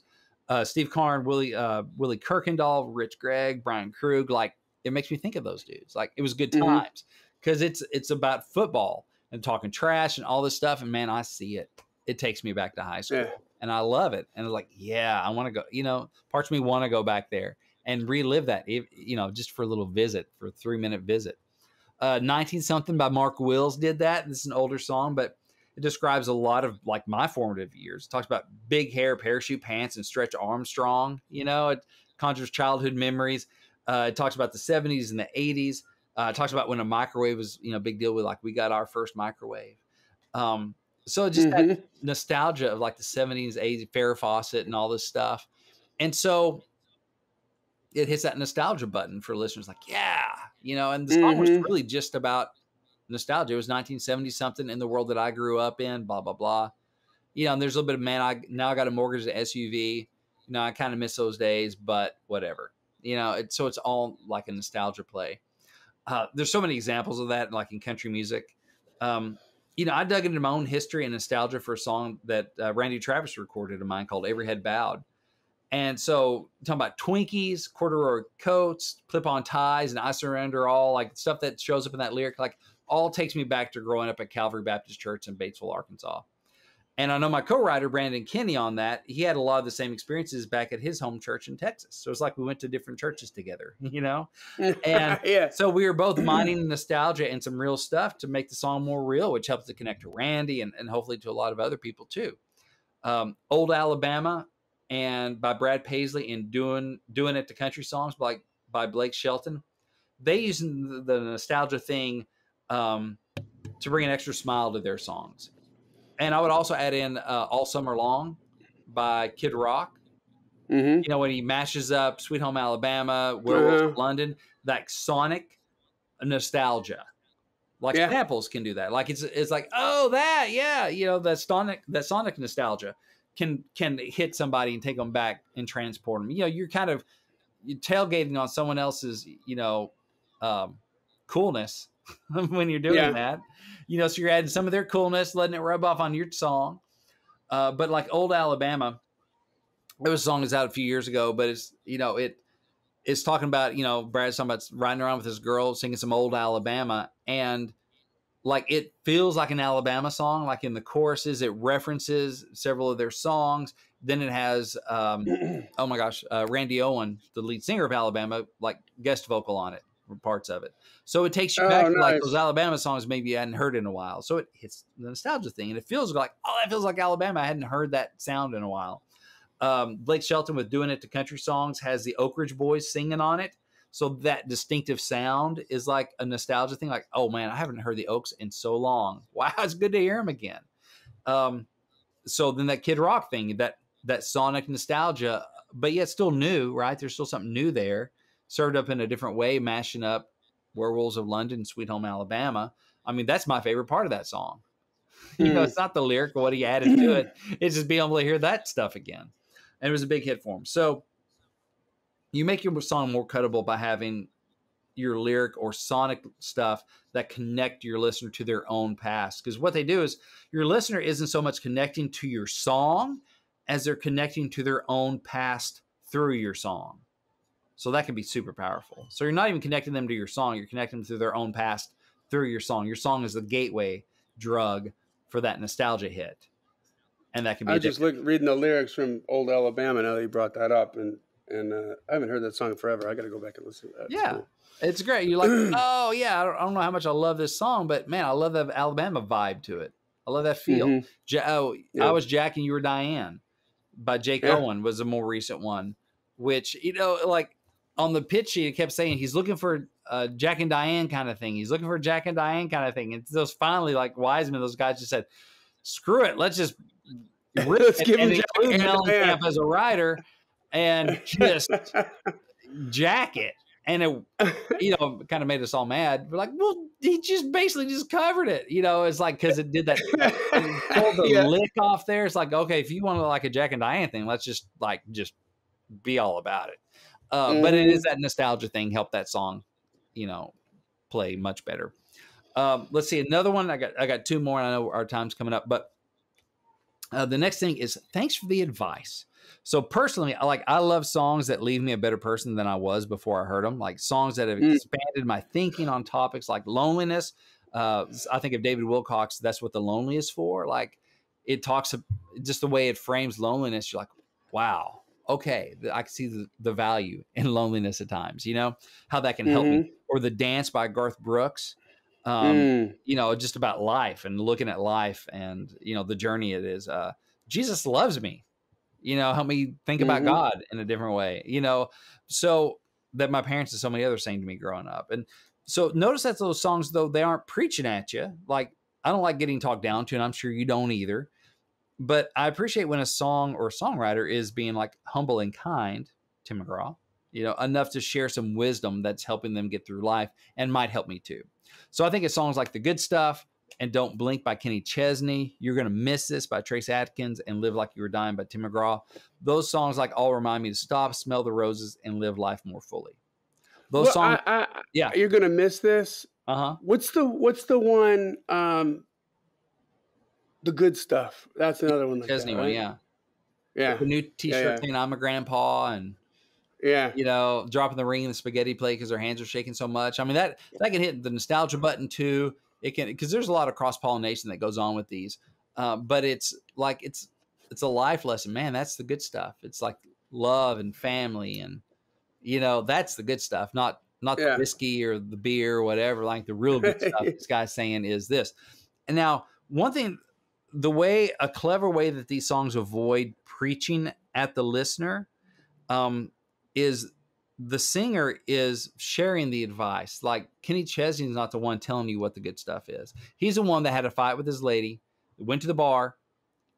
Willie Kirkendall, Rich Gregg, Brian Krug. Like, it makes me think of those dudes. Like, it was good times because it's about football and talking trash and all this stuff. And man, I see it. It takes me back to high school and I love it. And it's like, yeah, I want to go, you know, parts of me want to go back there and relive that, you know, just for a little visit, for a 3-minute visit. 19 something by Mark Wills did that. This is an older song, but it describes a lot of like my formative years. It talks about big hair, parachute pants, and Stretch Armstrong. You know, it conjures childhood memories. It talks about the 70s and the 80s. It talks about when a microwave was, you know, a big deal. With like, we got our first microwave. So just that nostalgia of like the 70s, 80s, Farrah Fawcett and all this stuff. And so it hits that nostalgia button for listeners like, yeah, you know, and the song was really just about nostalgia. It was 1970 something in the world that I grew up in, blah, blah, blah. You know, and there's a little bit of, man, I got a mortgage, an SUV. You know, I kind of miss those days, but whatever. You know, so it's all like a nostalgia play. There's so many examples of that, like in country music. You know, I dug into my own history and nostalgia for a song that Randy Travis recorded of mine called Every Head Bowed. And so talking about Twinkies, corduroy coats, clip-on ties, and I surrender all, like stuff that shows up in that lyric, like all takes me back to growing up at Calvary Baptist Church in Batesville, Arkansas. And I know my co-writer, Brandon Kinney, on that, he had a lot of the same experiences back at his home church in Texas. So it's like we went to different churches together, you know? And so we were both mining nostalgia and some real stuff to make the song more real, which helps to connect to Randy and hopefully to a lot of other people too. Old Alabama and by Brad Paisley and doing it to country songs by Blake Shelton. They use the nostalgia thing to bring an extra smile to their songs. And I would also add in All Summer Long by Kid Rock. You know, when he mashes up Sweet Home Alabama, Werewolves of London, that sonic nostalgia. Like samples can do that. Like it's like, oh, that, yeah, you know, that sonic nostalgia can hit somebody and take them back and transport them. You know, you're tailgating on someone else's, you know, coolness when you're doing that. You know, so you're adding some of their coolness, letting it rub off on your song. But like Old Alabama, it was a song that's out a few years ago, but it's, you know, it's talking about, you know, Brad's talking about riding around with this girl singing some Old Alabama, and like it feels like an Alabama song. Like in the choruses, it references several of their songs. Then it has, oh my gosh, Randy Owen, the lead singer of Alabama, like guest vocal on it, parts of it. So it takes you back to like those Alabama songs maybe you hadn't heard in a while. So it hits the nostalgia thing, and it feels like, oh, that feels like Alabama. I hadn't heard that sound in a while. Blake Shelton with Doing It to Country Songs has the Oak Ridge Boys singing on it. So that distinctive sound is like a nostalgia thing. Like, oh man, I haven't heard the Oaks in so long. Wow, it's good to hear them again. So then that Kid Rock thing, that sonic nostalgia, but yet still new, right? There's still something new there, served up in a different way, mashing up Werewolves of London, Sweet Home Alabama. I mean, that's my favorite part of that song. You know, it's not the lyric or what he added to it. It's just being able to hear that stuff again. And it was a big hit for him. So you make your song more cuttable by having your lyric or sonic stuff that connect your listener to their own past. Because what they do is your listener isn't so much connecting to your song as they're connecting to their own past through your song. So that can be super powerful. So you're not even connecting them to your song. You're connecting them to their own past through your song. Your song is the gateway drug for that nostalgia hit. And that can be I just reading the lyrics from Old Alabama now that you brought that up. And I haven't heard that song forever. I got to go back and listen to that. Yeah. Cool. It's great. You're like, oh, yeah, I don't know how much I love this song, but man, I love the Alabama vibe to it. I love that feel. I Was Jack and You Were Diane by Jake Owen was a more recent one, which, you know, like on the pitch sheet, it kept saying he's looking for Jack and Diane kind of thing. He's looking for Jack and Diane kind of thing. And those finally, like Wiseman, those guys just said, screw it. Let's just let's give him Jack and Mellencamp as a writer and just jack it. And it, you know, kind of made us all mad. We're like, well, he just basically just covered it. You know, it's like, because it did that, pulled the lick off there. It's like, okay, if you want to like a Jack and Diane thing, let's just be all about it. But it is that nostalgia thing helped that song, you know, play much better. Let's see, another one. I got two more, and I know our time's coming up, but the next thing is thanks for the advice. So personally, I love songs that leave me a better person than I was before I heard them, like songs that have expanded my thinking on topics like loneliness. I think of David Wilcox, That's What the Lonely Is For. Like, it talks just the way it frames loneliness. You're like, wow, okay, I can see the value in loneliness at times, you know, how that can help me. Or The Dance by Garth Brooks, you know, just about life and looking at life and, you know, the journey it is. Jesus Loves Me, you know, help me think about God in a different way, you know, so that my parents and so many others sang to me growing up. And so notice that those songs, though, they aren't preaching at you. Like, I don't like getting talked down to, and I'm sure you don't either. But I appreciate when a song or songwriter is being like humble and kind, Tim McGraw, you know, enough to share some wisdom that's helping them get through life and might help me too. So I think it's songs like The Good Stuff and Don't Blink by Kenny Chesney, You're Gonna Miss This by Trace Atkins, and Live Like You Were Dying by Tim McGraw. Those songs like all remind me to stop, smell the roses, and live life more fully. Those songs, yeah. You're Gonna Miss This. What's the one? The Good Stuff. That's another one. Like Chesney that, right? one, yeah. The new T-shirt saying I'm a grandpa, and you know, dropping the ring in the spaghetti plate because their hands are shaking so much. I mean, that can hit the nostalgia button too. It can, because there's a lot of cross-pollination that goes on with these. But it's like it's a life lesson, man. That's the good stuff. It's like love and family, and you know, that's the good stuff. Not the whiskey or the beer or whatever. Like, the real good stuff this guy's saying is this. And now, one thing, a clever way that these songs avoid preaching at the listener is the singer is sharing the advice. Like, Kenny Chesney is not the one telling you what the good stuff is. He's the one that had a fight with his lady, went to the bar,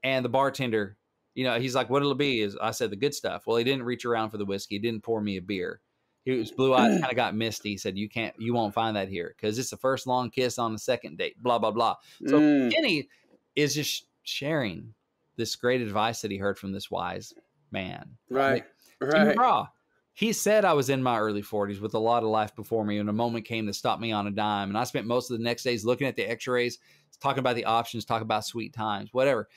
and the bartender, you know, he's like, what'll it be? I said, the good stuff. Well, he didn't reach around for the whiskey. He didn't pour me a beer. He was blue-eyed, kind of got misty. He said, you won't find that here because it's the first long kiss on the second date, blah, blah, blah. So Kenny is just sharing this great advice that he heard from this wise man. Right. McGraw, he said, I was in my early 40s with a lot of life before me, and a moment came to stop me on a dime. And I spent most of the next days looking at the x-rays, talking about the options, talking about sweet times, whatever.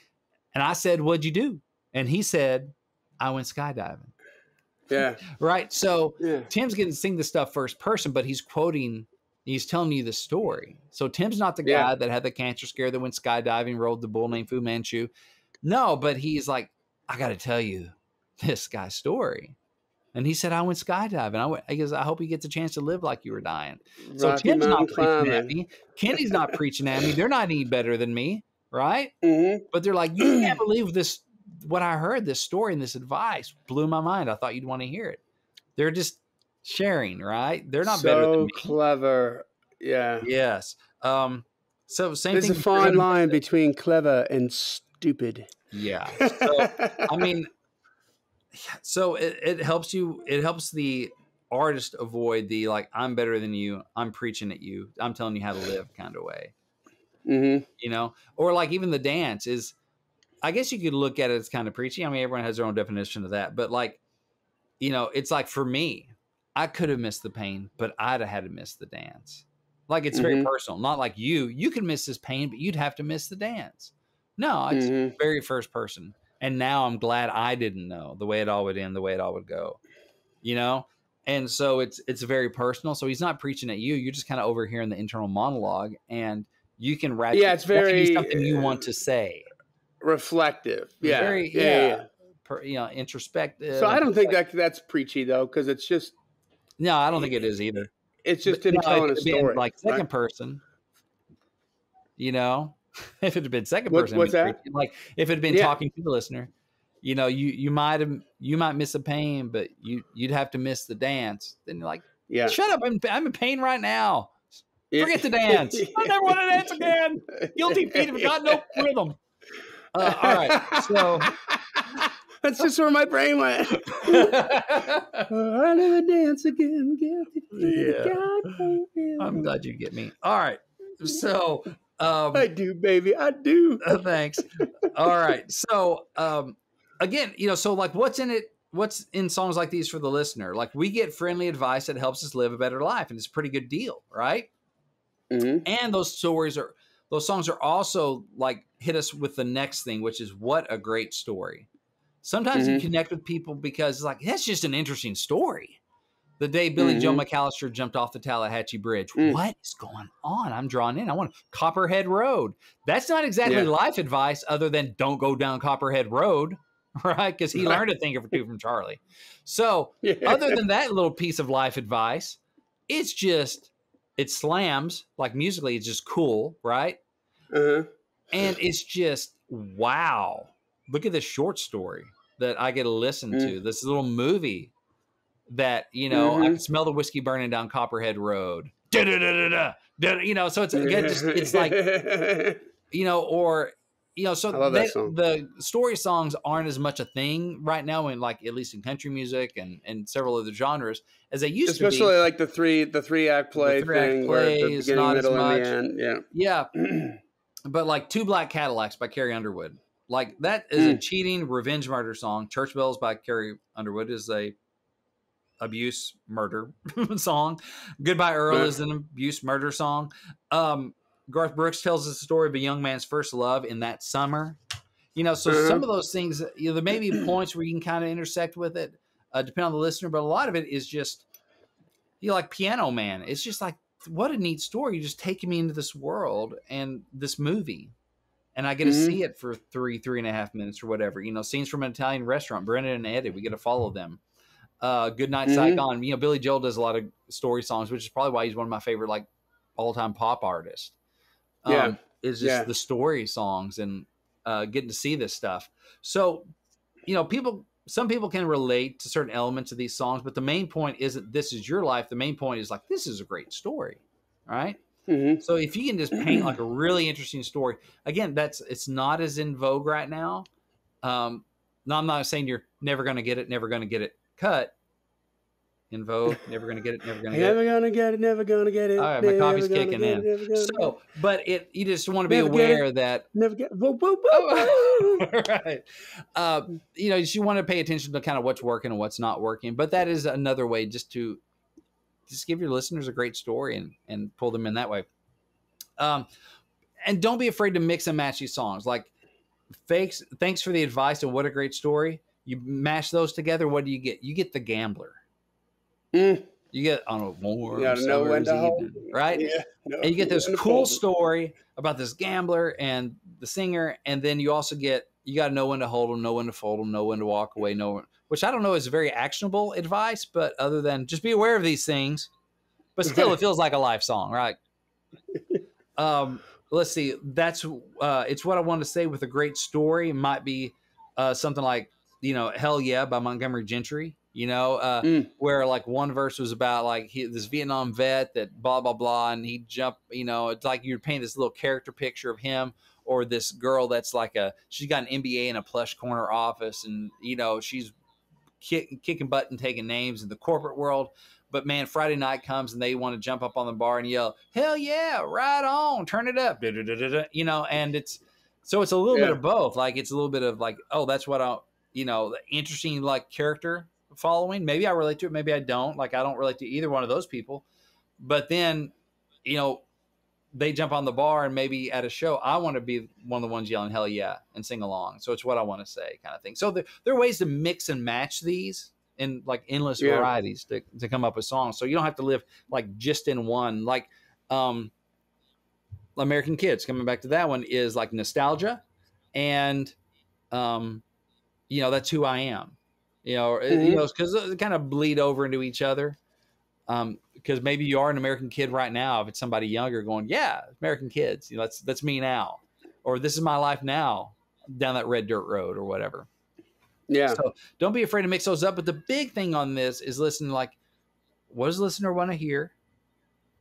And I said, what'd you do? And he said, I went skydiving. Yeah. Right. So Tim's getting to sing the stuff first person, but he's telling you the story. So Tim's not the guy that had the cancer scare that went skydiving, rode the bull named Fu Manchu. No, but he's like, I got to tell you this guy's story. And he said, I went skydiving. I hope he gets a chance to live like you were dying. So Rocky Tim's not Mountain preaching climbing. at me. Kenny's not preaching at me. They're not any better than me. Right. But they're like, you can't believe this. What I heard, this story and this advice blew my mind. I thought you'd want to hear it. They're just sharing, right? They're not better than me. So clever. Yeah. Yes. So same thing. There's a fine line between clever and stupid. Yeah. So, I mean, so it helps you. It helps the artist avoid the like, I'm better than you, I'm preaching at you, I'm telling you how to live kind of way. You know, or like even the dance is, I guess you could look at it as kind of preachy. I mean, everyone has their own definition of that, but like, you know, it's like for me, I could have missed the pain, but I'd have had to miss the dance. Like, it's very personal. Not like you could miss this pain, but you'd have to miss the dance. No, it's very first person. And now I'm glad I didn't know the way it all would end, the way it all would go, you know? And so it's very personal. So he's not preaching at you. You're just kind of overhearing the internal monologue, and you can write. Yeah, it's very something you want to say. Reflective. Yeah. Very, you know, introspective. So I don't think that's preachy though, because it's just. No, I don't think it is either. It's just him telling a story. Like second person, you know, if it had been second person, what's that? Like if it had been talking to the listener, you know, you might miss a pain, but you'd have to miss the dance. Then you're like, shut up, I'm in pain right now. Forget the dance. I never want to dance again. Guilty feet have got no rhythm. All right, so that's just where my brain went. I never dance again. Guilty feet have got no rhythm. I'm glad you get me. All right, so I do, baby, I do. Thanks. All right, so again, you know, so like, what's in songs like these for the listener? Like, we get friendly advice that helps us live a better life, and it's a pretty good deal, right? And those songs are also like hit us with the next thing, which is what a great story. Sometimes you connect with people because it's like, that's just an interesting story. The day Billy Joe McAllister jumped off the Tallahatchie Bridge. What is going on? I'm drawn in. I want Copperhead Road. That's not exactly life advice other than don't go down Copperhead Road, right? Because he learned a thing or two from Charlie. So other than that little piece of life advice, it's just, it slams. Like musically, it's just cool, right? And it's just, wow. Look at this short story that I get to listen to. This little movie that, you know, I can smell the whiskey burning down Copperhead Road. You know, so it's again, just, it's like, you know, or, you know, so the story songs aren't as much a thing right now in, like, at least in country music and several other genres as they used to be. Especially like the three act play thing, where the beginning, middle, and the end. Yeah. But like Two Black Cadillacs by Carrie Underwood, like that is a cheating revenge murder song. Church Bells by Carrie Underwood is a abuse murder song. Goodbye Earl is an abuse murder song. Garth Brooks tells us the story of a young man's first love in that summer. You know, so some of those things, you know, there may be points where you can kind of intersect with it, depending on the listener, but a lot of it is just, you know, like Piano Man. It's just like, what a neat story. You just taking me into this world and this movie, and I get to see it for 3.5 minutes or whatever. You know, scenes from an Italian restaurant, Brendan and Eddie, we get to follow them. Good Night Saigon. You know, Billy Joel does a lot of story songs, which is probably why he's one of my favorite, like, all-time pop artists. Is just the story songs and getting to see this stuff. So, you know, some people can relate to certain elements of these songs, but the main point isn't this is your life. The main point is like, this is a great story, right? So if you can just paint like a really interesting story, again, it's not as in vogue right now. No, I'm not saying you're never going to get it cut. In vogue, never gonna get it, never gonna get it. Never gonna get it. All right, my coffee's kicking in. So, but you just want to be aware that right. You know, you want to pay attention to kind of what's working and what's not working. But that is another way just to give your listeners a great story and pull them in that way. And don't be afraid to mix and match these songs. Like, thanks for the advice and what a great story. You mash those together. What do you get? You get The Gambler. You get on a warm summer's evening, right? And you get this cool story about this gambler and the singer, and then you also get, you got to know when to hold them, know when to fold them, know when to walk away, which I don't know is very actionable advice, but other than just be aware of these things. But still, it feels like a life song, right? Let's see. That's it's what I wanted to say with a great story. It might be something like, you know, Hell Yeah by Montgomery Gentry. You know, where like one verse was about like this Vietnam vet that blah, blah, blah. And he jumped, you know, it's like you're painting this little character picture of him, or this girl that's like she's got an MBA in a plush corner office. And, you know, she's kicking butt and taking names in the corporate world. But man, Friday night comes and they want to jump up on the bar and yell, hell yeah, right on, turn it up. You know, and it's a little bit of both. Like, it's a little bit of like, oh, that's what you know, interesting like character following. Maybe I relate to it, maybe I don't. Like, I don't relate to either one of those people. But then, you know, they jump on the bar, and maybe at a show, I want to be one of the ones yelling hell yeah and sing along. So it's what I want to say, kind of thing. So there are ways to mix and match these in like endless varieties to come up with songs. So you don't have to live like just in one. Like American Kids, coming back to that one, is like nostalgia, and you know, that's who I am. You know, you know, because they kind of bleed over into each other. Because maybe you are an American kid right now. If it's somebody younger going, yeah, American Kids, you know, that's me now, or this is my life now down that red dirt road or whatever. Yeah. So don't be afraid to mix those up. But the big thing on this is listen, like, what does the listener want to hear?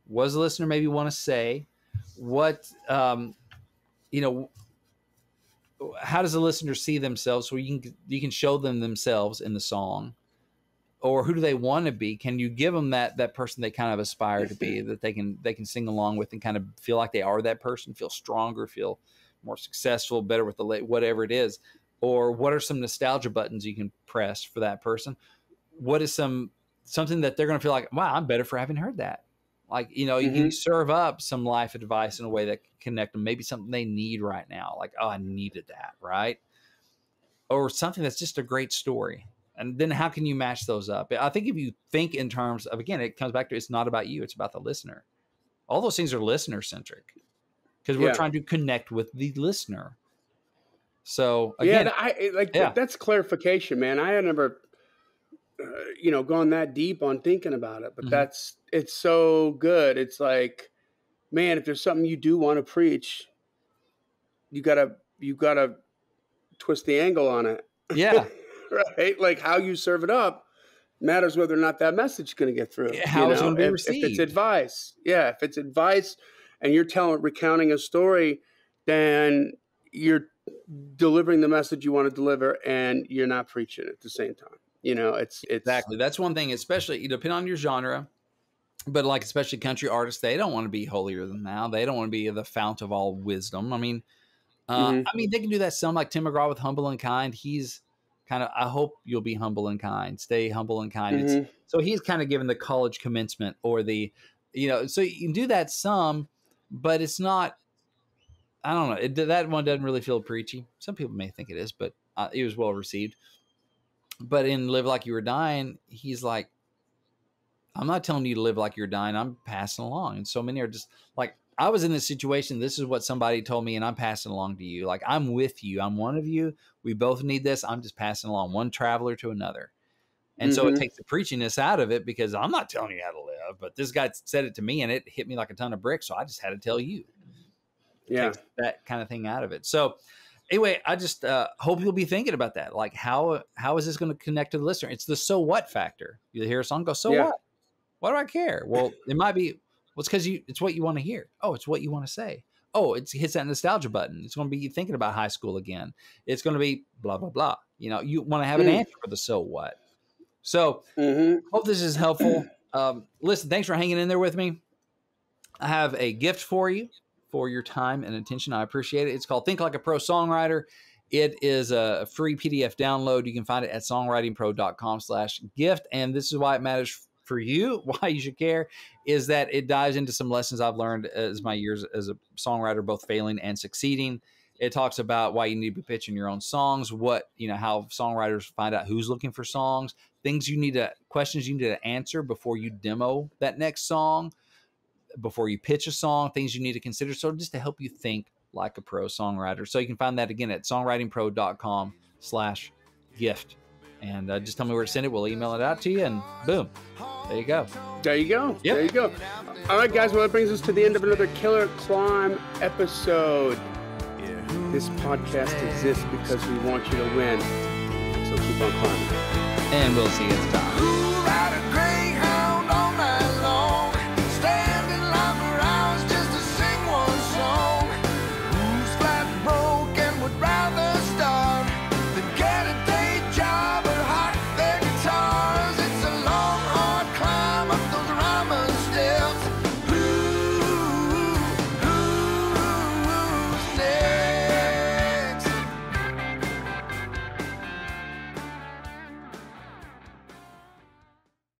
What does the listener maybe want to say? What, you know, how does the listener see themselves? So you can show them themselves in the song, or who do they want to be? Can you give them that person they kind of aspire to be, that they can sing along with and kind of feel like they are that person, feel stronger, feel more successful, better with the whatever it is? Or what are some nostalgia buttons you can press for that person? What is something that they're going to feel like, wow, I'm better for having heard that? Like, you serve up some life advice in a way that can connect them. Maybe something they need right now. Like, oh, I needed that, right? Or something that's just a great story. And then how can you match those up? I think if you think in terms of, again, it comes back to, it's not about you, it's about the listener. All those things are listener centric because we're trying to connect with the listener. So again, that's clarification, man. I had never, gone that deep on thinking about it, but it's so good. It's like, man, if there's something you do want to preach, you gotta twist the angle on it. Yeah. Right? Like how you serve it up matters whether or not that message is going to get through. How it's going to be received. If it's advice. Yeah. If it's advice and you're recounting a story, then you're delivering the message you want to deliver and you're not preaching at the same time. It's exactly. That's one thing, especially depending on your genre, but like, especially country artists, they don't want to be holier than thou. They don't want to be the fount of all wisdom. I mean, they can do that some, like Tim McGraw with Humble and Kind. He's kind of, I hope you'll be humble and kind, stay humble and kind. So he's kind of given the college commencement or the, so you can do that some, but it's not, I don't know. That one doesn't really feel preachy. Some people may think it is, but it was well received. But in Live Like You Were Dying, he's like, I'm not telling you to live like you're dying. I'm passing along. And so many are just like, I was in this situation. This is what somebody told me, and I'm passing along to you. Like, I'm with you. I'm one of you. We both need this. I'm just passing along one traveler to another. And so it takes the preachiness out of it because I'm not telling you how to live, but this guy said it to me and it hit me like a ton of bricks. So I just had to tell you. Yeah. Takes that kind of thing out of it. So anyway, I just hope you'll be thinking about that. Like, how is this going to connect to the listener? It's the so what factor. You hear a song, go, so what? Why do I care? Well, it might be, it's because it's what you want to hear. Oh, it's what you want to say. Oh, it hits that nostalgia button. It's going to be you thinking about high school again. It's going to be blah, blah, blah. You want to have an answer for the so what. So hope this is helpful. Listen, thanks for hanging in there with me. I have a gift for you for your time and attention. I appreciate it. It's called Think Like a Pro Songwriter. It is a free PDF download. You can find it at songwritingpro.com/gift. And this is why it matters for you, why you should care, is that it dives into some lessons I've learned as my years as a songwriter, both failing and succeeding. It talks about why you need to be pitching your own songs, how songwriters find out who's looking for songs, questions you need to answer before you demo that next song, before you pitch a song, things you need to consider. So just to help you think like a pro songwriter. So you can find that again at songwritingpro.com/gift. And just tell me where to send it. We'll email it out to you, and boom, there you go. There you go. Yep. There you go. All right, guys. Well, that brings us to the end of another Killer Climb episode. This podcast exists because we want you to win. So keep on climbing. And we'll see you next time.